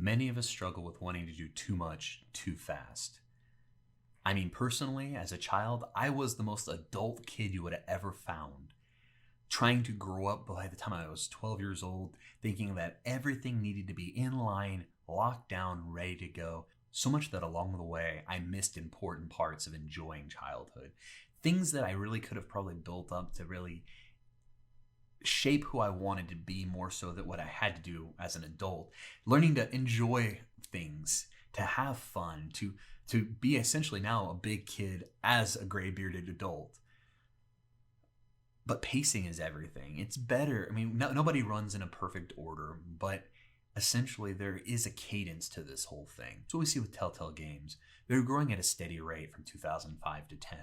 Many of us struggle with wanting to do too much too fast. I mean, personally, as a child, I was the most adult kid you would have ever found. Trying to grow up by the time I was 12 years old, thinking that everything needed to be in line, locked down, ready to go. So much that along the way, I missed important parts of enjoying childhood. Things that I really could have probably built up to really shape who I wanted to be more so than what I had to do as an adult. Learning to enjoy things, to have fun, to be essentially now a big kid as a gray bearded adult. But pacing is everything. It's better. I mean, nobody runs in a perfect order, but essentially there is a cadence to this whole thing. That's what we see with Telltale Games. They were growing at a steady rate from 2005 to 10.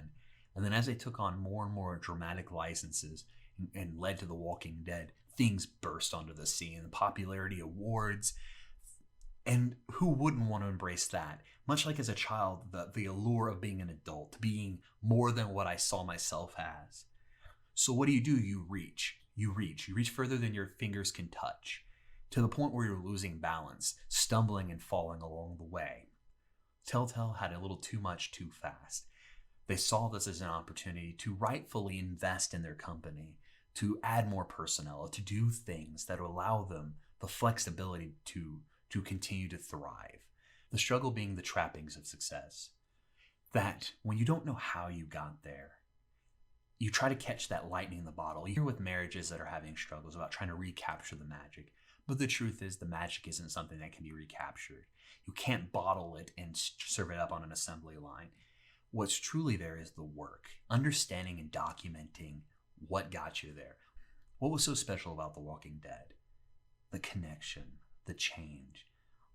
And then as they took on more and more dramatic licenses and led to The Walking Dead, things burst onto the scene. The popularity awards. And who wouldn't want to embrace that? Much like as a child, the allure of being an adult, being more than what I saw myself as. So what do? You reach. You reach further than your fingers can touch, to the point where you're losing balance, stumbling and falling along the way. Telltale had a little too much too fast. They saw this as an opportunity to rightfully invest in their company, to add more personnel, to do things that allow them the flexibility to continue to thrive. The struggle being the trappings of success. That when you don't know how you got there, you try to catch that lightning in the bottle. You hear with marriages that are having struggles about trying to recapture the magic. But the truth is the magic isn't something that can be recaptured. You can't bottle it and serve it up on an assembly line. What's truly there is the work, understanding and documenting what got you there. What was so special about The Walking Dead? The connection, the change,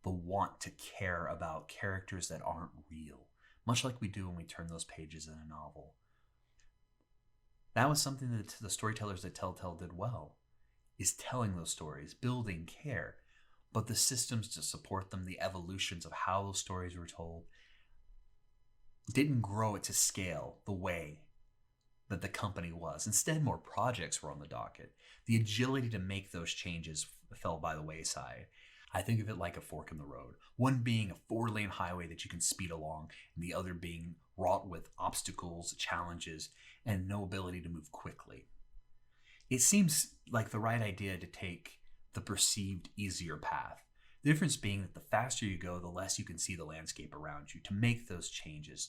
the want to care about characters that aren't real, much like we do when we turn those pages in a novel. That was something that the storytellers at Telltale did well, is telling those stories, building care, but the systems to support them, the evolutions of how those stories were told, didn't grow it to scale the way that the company was. Instead, more projects were on the docket. The agility to make those changes fell by the wayside. I think of it like a fork in the road. One being a 4-lane highway that you can speed along, and the other being wrought with obstacles, challenges, and no ability to move quickly. It seems like the right idea to take the perceived easier path. The difference being that the faster you go, the less you can see the landscape around you, to make those changes,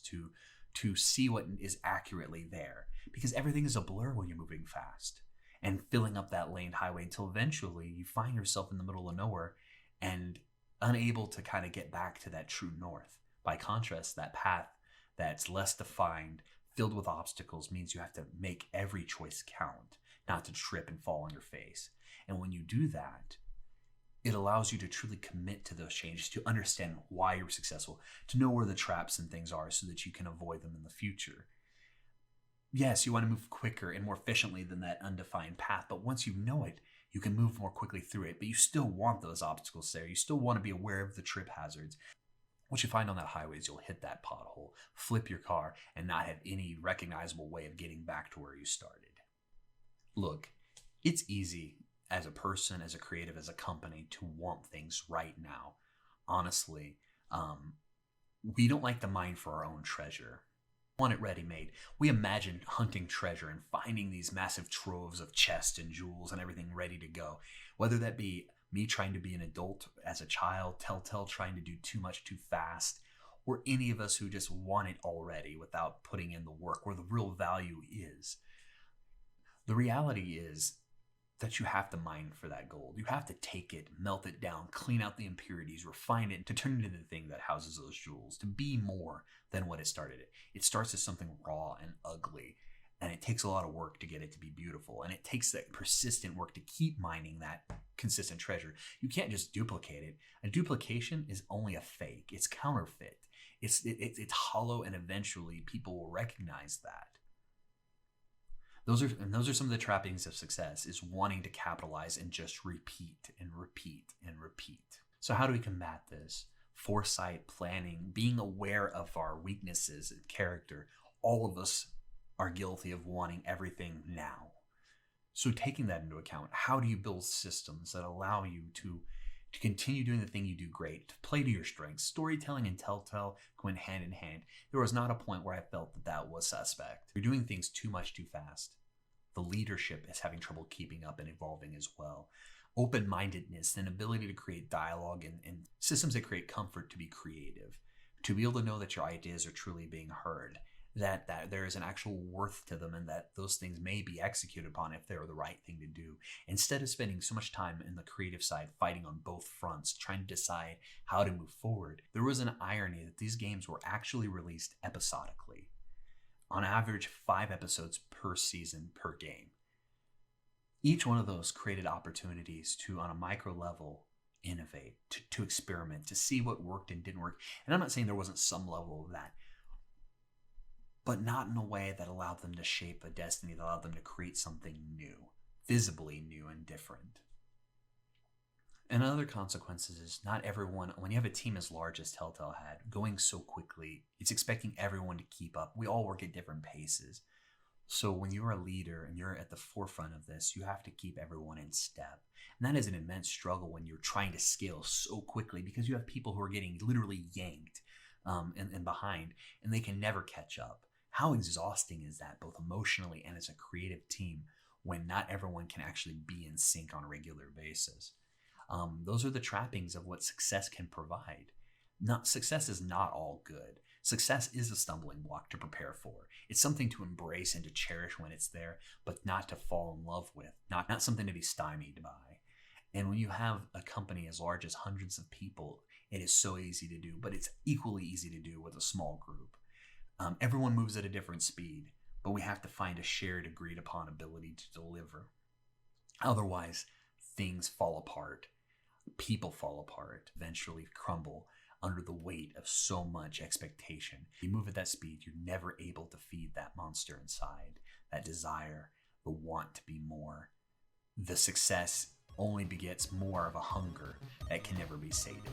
to see what is accurately there. Because everything is a blur when you're moving fast and filling up that laned highway until eventually you find yourself in the middle of nowhere and unable to kind of get back to that true north. By contrast, that path that's less defined, filled with obstacles, means you have to make every choice count, not to trip and fall on your face. And when you do that, it allows you to truly commit to those changes, to understand why you're successful, to know where the traps and things are so that you can avoid them in the future. Yes, you want to move quicker and more efficiently than that undefined path, but once you know it, you can move more quickly through it, but you still want those obstacles there. You still want to be aware of the trip hazards. What you find on that highway is you'll hit that pothole, flip your car, and not have any recognizable way of getting back to where you started. Look, it's easy as a person, as a creative, as a company to want things right now. Honestly, we don't like to mine for our own treasure. We want it ready-made. We imagine hunting treasure and finding these massive troves of chests and jewels and everything ready to go. Whether that be me trying to be an adult as a child, Telltale trying to do too much too fast, or any of us who just want it already without putting in the work where the real value is. The reality is that you have to mine for that gold. You have to take it, melt it down, clean out the impurities, refine it to turn it into the thing that houses those jewels, to be more than what it started it. It starts as something raw and ugly, and it takes a lot of work to get it to be beautiful, and it takes that persistent work to keep mining that consistent treasure. You can't just duplicate it. A duplication is only a fake. It's counterfeit. It's hollow, and eventually people will recognize that. Those are some of the trappings of success, is wanting to capitalize and just repeat and repeat and repeat. So how do we combat this? Foresight, planning, being aware of our weaknesses and character. All of us are guilty of wanting everything now. So taking that into account, how do you build systems that allow you to to continue doing the thing you do great, to play to your strengths. Storytelling and Telltale went hand in hand. There was not a point where I felt that that was suspect. You're doing things too much too fast. The leadership is having trouble keeping up and evolving as well. Open-mindedness and ability to create dialogue and systems that create comfort to be creative, to be able to know that your ideas are truly being heard, that there is an actual worth to them, and that those things may be executed upon if they're the right thing to do. Instead of spending so much time in the creative side fighting on both fronts, trying to decide how to move forward, there was an irony that these games were actually released episodically. On average, 5 episodes per season per game. Each one of those created opportunities to, on a micro level, innovate, to experiment, to see what worked and didn't work. And I'm not saying there wasn't some level of that, but not in a way that allowed them to shape a destiny, that allowed them to create something new, visibly new and different. And other consequences is not everyone, when you have a team as large as Telltale had, going so quickly, it's expecting everyone to keep up. We all work at different paces. So when you're a leader and you're at the forefront of this, you have to keep everyone in step. And that is an immense struggle when you're trying to scale so quickly, because you have people who are getting literally yanked and behind, and they can never catch up. How exhausting is that, both emotionally and as a creative team, when not everyone can actually be in sync on a regular basis? Those are the trappings of what success can provide. Success is not all good. Success is a stumbling block to prepare for. It's something to embrace and to cherish when it's there, but not to fall in love with, not something to be stymied by. And when you have a company as large as hundreds of people, it is so easy to do, but it's equally easy to do with a small group. Everyone moves at a different speed, but we have to find a shared, agreed upon ability to deliver. Otherwise, things fall apart. People fall apart, eventually crumble under the weight of so much expectation. You move at that speed, you're never able to feed that monster inside, that desire, the want to be more. The success only begets more of a hunger that can never be sated.